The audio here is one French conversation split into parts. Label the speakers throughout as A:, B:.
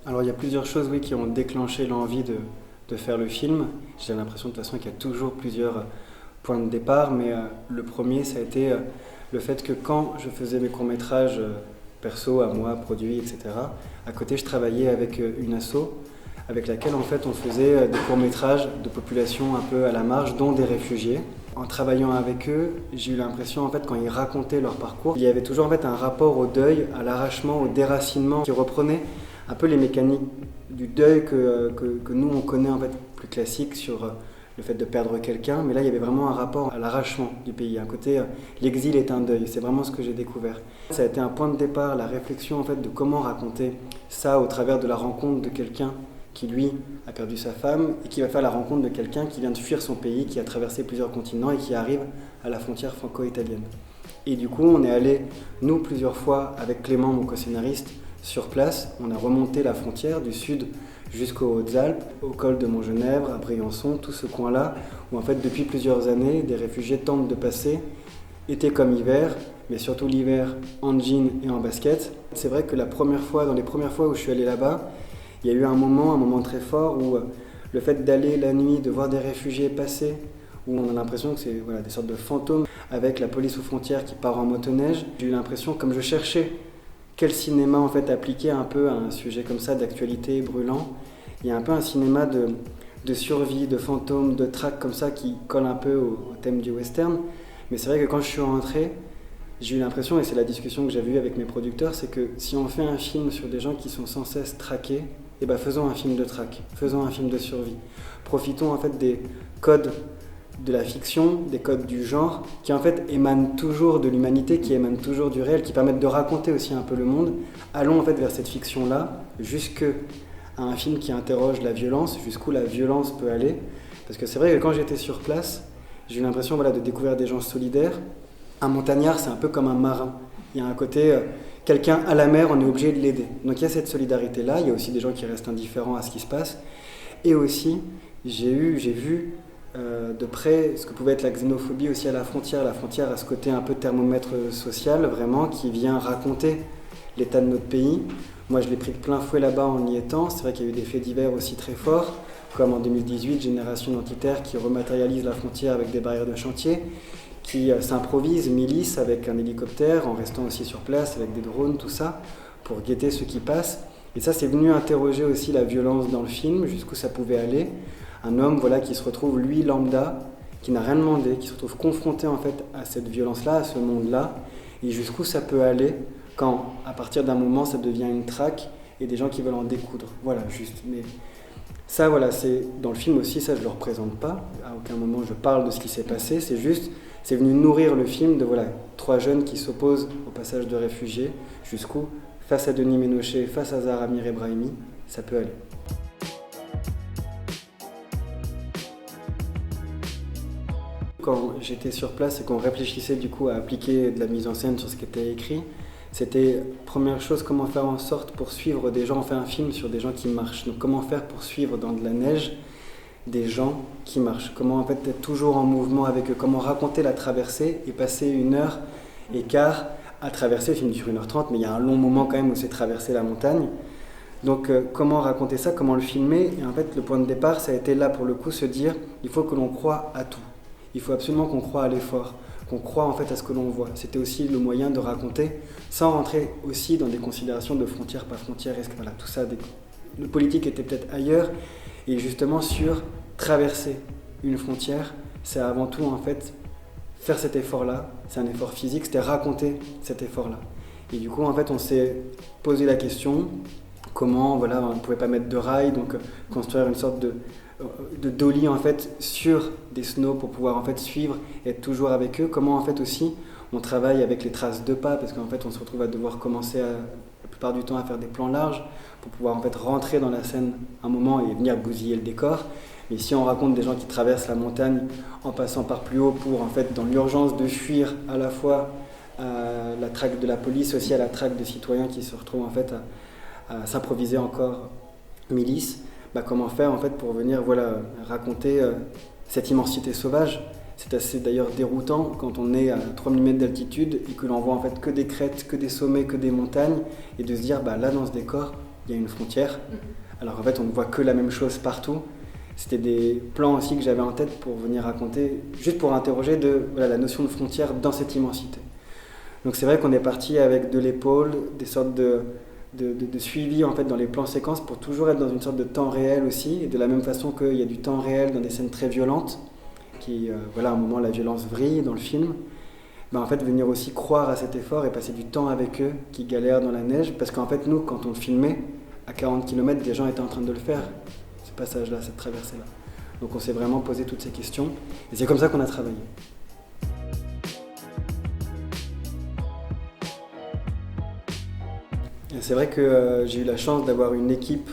A: Alors il y a plusieurs choses oui, qui ont déclenché l'envie de faire le film. J'ai l'impression de toute façon qu'il y a toujours plusieurs points de départ, mais le premier ça a été le fait que quand je faisais mes courts-métrages perso, à moi, produits, etc., à côté je travaillais avec une asso avec laquelle en fait on faisait des courts-métrages de populations un peu à la marge, dont des réfugiés. En travaillant avec eux, j'ai eu l'impression en fait quand ils racontaient leur parcours, il y avait toujours en fait un rapport au deuil, à l'arrachement, au déracinement qui reprenait un peu les mécaniques du deuil que nous on connaît en fait plus classique sur le fait de perdre quelqu'un, mais là il y avait vraiment un rapport à l'arrachement du pays, un côté l'exil est un deuil, c'est vraiment ce que j'ai découvert. Ça a été un point de départ, la réflexion en fait de comment raconter ça au travers de la rencontre de quelqu'un qui lui a perdu sa femme et qui va faire la rencontre de quelqu'un qui vient de fuir son pays, qui a traversé plusieurs continents et qui arrive à la frontière franco-italienne. Et du coup on est allé, nous plusieurs fois avec Clément, mon co-scénariste, sur place, on a remonté la frontière du sud jusqu'aux Hautes-Alpes, au col de Montgenèvre, à Briançon, tout ce coin-là, où en fait depuis plusieurs années, des réfugiés tentent de passer, été comme hiver, mais surtout l'hiver en jean et en basket. C'est vrai que dans les premières fois où je suis allé là-bas, il y a eu un moment très fort où le fait d'aller la nuit, de voir des réfugiés passer, où on a l'impression que c'est voilà, des sortes de fantômes, avec la police aux frontières qui part en motoneige, j'ai eu l'impression, comme je cherchais quel cinéma en fait appliquer un peu à un sujet comme ça d'actualité brûlant. Il y a un peu un cinéma de survie, de fantômes, de traques comme ça qui colle un peu au thème du western. Mais c'est vrai que quand je suis rentré, j'ai eu l'impression, et c'est la discussion que j'avais eue avec mes producteurs, c'est que si on fait un film sur des gens qui sont sans cesse traqués, eh ben faisons un film de traque, faisons un film de survie. Profitons en fait des codes de la fiction, des codes du genre, qui en fait émanent toujours de l'humanité, qui émanent toujours du réel, qui permettent de raconter aussi un peu le monde. Allons en fait vers cette fiction-là, jusqu'à un film qui interroge la violence, jusqu'où la violence peut aller. Parce que c'est vrai que quand j'étais sur place, j'ai eu l'impression voilà, de découvrir des gens solidaires. Un montagnard, c'est un peu comme un marin. Il y a un côté, quelqu'un à la mer, on est obligé de l'aider. Donc il y a cette solidarité-là, il y a aussi des gens qui restent indifférents à ce qui se passe. Et aussi, j'ai vu de près ce que pouvait être la xénophobie aussi à la frontière. La frontière a ce côté un peu thermomètre social, vraiment, qui vient raconter l'état de notre pays. Moi, je l'ai pris de plein fouet là-bas en y étant. C'est vrai qu'il y a eu des faits divers aussi très forts, comme en 2018, Génération Identitaire qui rematérialise la frontière avec des barrières de chantier, qui s'improvise, milice avec un hélicoptère, en restant aussi sur place avec des drones, tout ça, pour guetter ce qui passe. Et ça, c'est venu interroger aussi la violence dans le film, jusqu'où ça pouvait aller. Un homme voilà, qui se retrouve, lui, lambda, qui n'a rien demandé, qui se retrouve confronté en fait à cette violence-là, à ce monde-là, et jusqu'où ça peut aller quand, à partir d'un moment, ça devient une traque et des gens qui veulent en découdre. Voilà, juste. Mais ça, voilà, c'est dans le film aussi, ça je le représente pas. À aucun moment je parle de ce qui s'est passé. C'est juste, c'est venu nourrir le film de voilà trois jeunes qui s'opposent au passage de réfugiés. Jusqu'où, face à Denis Ménochet, face à Zahra Amir Ebrahimi, ça peut aller. Quand j'étais sur place et qu'on réfléchissait du coup à appliquer de la mise en scène sur ce qui était écrit, c'était première chose comment faire en sorte pour suivre des gens, on fait un film sur des gens qui marchent, donc comment faire pour suivre dans de la neige des gens qui marchent, comment en fait être toujours en mouvement avec eux, comment raconter la traversée et passer 1 heure et quart à traverser, le film dure 1h30 mais il y a un long moment quand même où c'est traverser la montagne. Donc comment raconter ça, comment le filmer, et en fait le point de départ ça a été là pour le coup se dire il faut que l'on croie à tout. Il faut absolument qu'on croie à l'effort, qu'on croie en fait à ce que l'on voit. C'était aussi le moyen de raconter, sans rentrer aussi dans des considérations de frontières, pas frontières, voilà, tout ça. Le politique était peut-être ailleurs, et justement sur traverser une frontière, c'est avant tout en fait faire cet effort-là, c'est un effort physique, c'était raconter cet effort-là. Et du coup en fait on s'est posé la question, comment, voilà, on ne pouvait pas mettre de rails, donc construire une sorte de dolly en fait sur des snows pour pouvoir en fait suivre et être toujours avec eux. Comment en fait aussi on travaille avec les traces de pas parce qu'en fait on se retrouve à devoir commencer la plupart du temps à faire des plans larges pour pouvoir en fait rentrer dans la scène un moment et venir bousiller le décor. Mais si on raconte des gens qui traversent la montagne en passant par plus haut pour en fait dans l'urgence de fuir à la fois à la traque de la police aussi à la traque de citoyens qui se retrouvent en fait à s'improviser encore milice, comment faire en fait pour venir voilà, raconter cette immensité sauvage. C'est assez d'ailleurs déroutant quand on est à 3000 mètres d'altitude et que l'on voit en fait que des crêtes, que des sommets, que des montagnes, et de se dire là dans ce décor, il y a une frontière. Alors en fait, on ne voit que la même chose partout. C'était des plans aussi que j'avais en tête pour venir raconter, juste pour interroger la notion de frontière dans cette immensité. Donc c'est vrai qu'on est parti avec de l'épaule, des sortes de suivi en fait dans les plans séquences pour toujours être dans une sorte de temps réel aussi, et de la même façon qu'il y a du temps réel dans des scènes très violentes, à un moment la violence vrille dans le film, en fait venir aussi croire à cet effort et passer du temps avec eux qui galèrent dans la neige, parce qu'en fait nous quand on le filmait, à 40 km des gens étaient en train de le faire, ce passage-là, cette traversée-là. Donc on s'est vraiment posé toutes ces questions, et c'est comme ça qu'on a travaillé. C'est vrai que j'ai eu la chance d'avoir une équipe,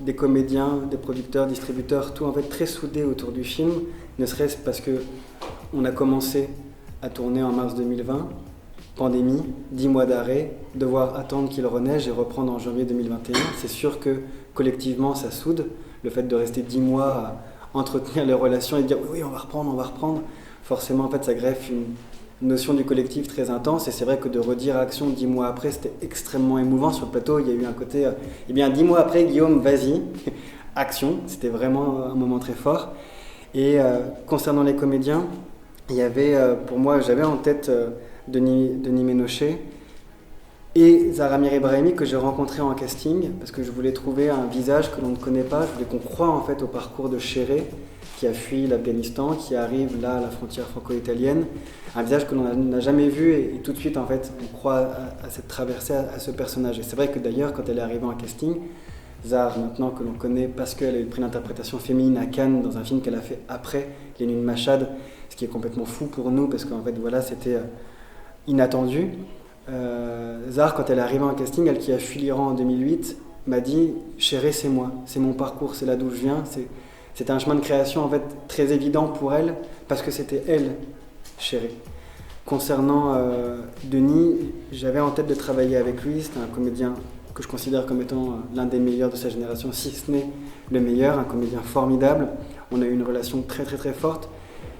A: des comédiens, des producteurs, distributeurs, tout en fait très soudé autour du film, ne serait-ce parce que on a commencé à tourner en mars 2020, pandémie, 10 mois d'arrêt, devoir attendre qu'il reneige et reprendre en janvier 2021. C'est sûr que collectivement ça soude, le fait de rester 10 mois à entretenir les relations et de dire oui, on va reprendre, forcément en fait ça greffe une notion du collectif très intense, et c'est vrai que de redire action 10 mois après, c'était extrêmement émouvant. Sur le plateau, il y a eu un côté, 10 mois après, Guillaume, vas-y, action, c'était vraiment un moment très fort. Et concernant les comédiens, il y avait, pour moi, j'avais en tête Denis Ménochet et Zahra Mir-Ebrahimi, que j'ai rencontré en casting, parce que je voulais trouver un visage que l'on ne connaît pas, je voulais qu'on croie en fait au parcours de Chéré, qui a fui l'Afghanistan, qui arrive là à la frontière franco-italienne, un visage que l'on n'a jamais vu, et tout de suite en fait on croit à cette traversée, à ce personnage. Et c'est vrai que d'ailleurs quand elle est arrivée en casting, Zahra, maintenant que l'on connaît parce qu'elle a eu le prix d'interprétation féminine à Cannes dans un film qu'elle a fait après Les Nuits de Machhad, ce qui est complètement fou pour nous parce qu'en fait voilà, c'était inattendu. Zahra, quand elle est arrivée en casting, elle qui a fui l'Iran en 2008, m'a dit « Chéré, c'est moi, c'est mon parcours, c'est là d'où je viens ». C'était un chemin de création en fait très évident pour elle parce que c'était elle, Chéré. Concernant Denis, j'avais en tête de travailler avec lui. C'était un comédien que je considère comme étant l'un des meilleurs de sa génération, si ce n'est le meilleur, un comédien formidable. On a eu une relation très très très forte.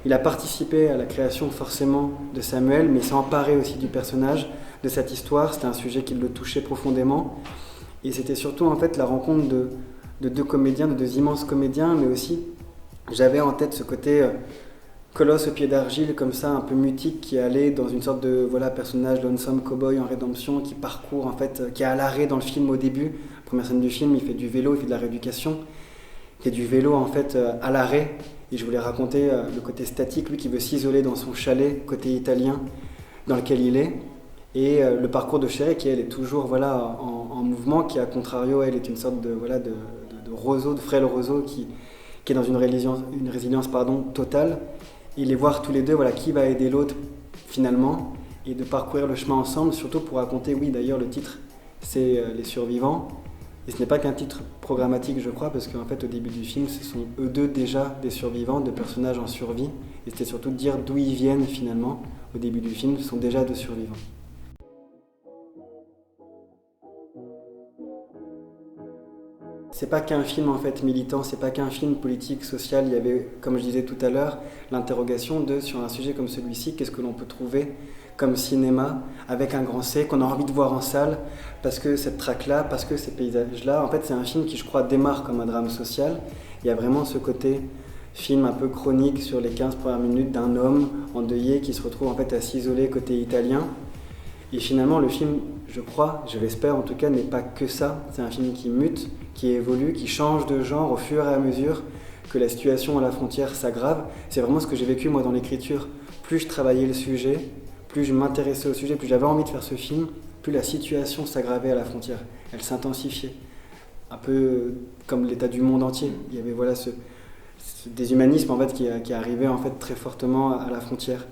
A: Il a participé à la création forcément de Samuel, mais il s'est emparé aussi du personnage, de cette histoire. C'était un sujet qui le touchait profondément. Et c'était surtout en fait la rencontre de deux comédiens, de deux immenses comédiens, mais aussi j'avais en tête ce côté colosse au pied d'argile, comme ça, un peu mutique, qui allait dans une sorte de personnage lonesome cowboy en rédemption, qui parcourt en fait, qui est à l'arrêt dans le film au début. La première scène du film, il fait du vélo, il fait de la rééducation. Il y a du vélo en fait à l'arrêt, et je voulais raconter le côté statique, lui qui veut s'isoler dans son chalet, côté italien, dans lequel il est. Et le parcours de Chéré, qui elle est toujours en mouvement, qui à contrario, elle est une sorte de roseau, de frêle roseau, qui est dans une résilience totale. Et les voir tous les deux, qui va aider l'autre finalement, et de parcourir le chemin ensemble, surtout pour raconter, oui d'ailleurs le titre c'est Les Survivants, et ce n'est pas qu'un titre programmatique je crois, parce qu'en fait au début du film ce sont eux deux déjà des survivants, de personnages en survie, et c'était surtout de dire d'où ils viennent finalement. Au début du film, ce sont déjà deux survivants. C'est pas qu'un film en fait militant, c'est pas qu'un film politique, social. Il y avait, comme je disais tout à l'heure, l'interrogation sur un sujet comme celui-ci, qu'est-ce que l'on peut trouver comme cinéma avec un grand C qu'on a envie de voir en salle, parce que cette traque-là, parce que ces paysages-là. En fait, c'est un film qui, je crois, démarre comme un drame social. Il y a vraiment ce côté film un peu chronique sur les 15 premières minutes d'un homme endeuillé qui se retrouve en fait à s'isoler côté italien. Et finalement, le film, je crois, je l'espère en tout cas, n'est pas que ça. C'est un film qui mute, qui évolue, qui change de genre au fur et à mesure que la situation à la frontière s'aggrave. C'est vraiment ce que j'ai vécu moi dans l'écriture. Plus je travaillais le sujet, plus je m'intéressais au sujet, plus j'avais envie de faire ce film, plus la situation s'aggravait à la frontière. Elle s'intensifiait. Un peu comme l'état du monde entier. Il y avait ce déshumanisme en fait, qui arrivait en fait, très fortement à la frontière.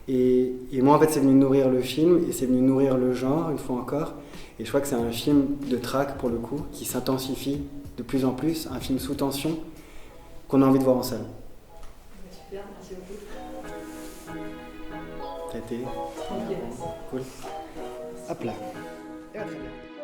A: Et moi, en fait, c'est venu nourrir le film et c'est venu nourrir le genre, une fois encore. Et je crois que c'est un film de traque, pour le coup, qui s'intensifie de plus en plus, un film sous tension qu'on a envie de voir en salle.
B: Super, merci beaucoup.
A: Ça a été cool. Hop là. Et très bien.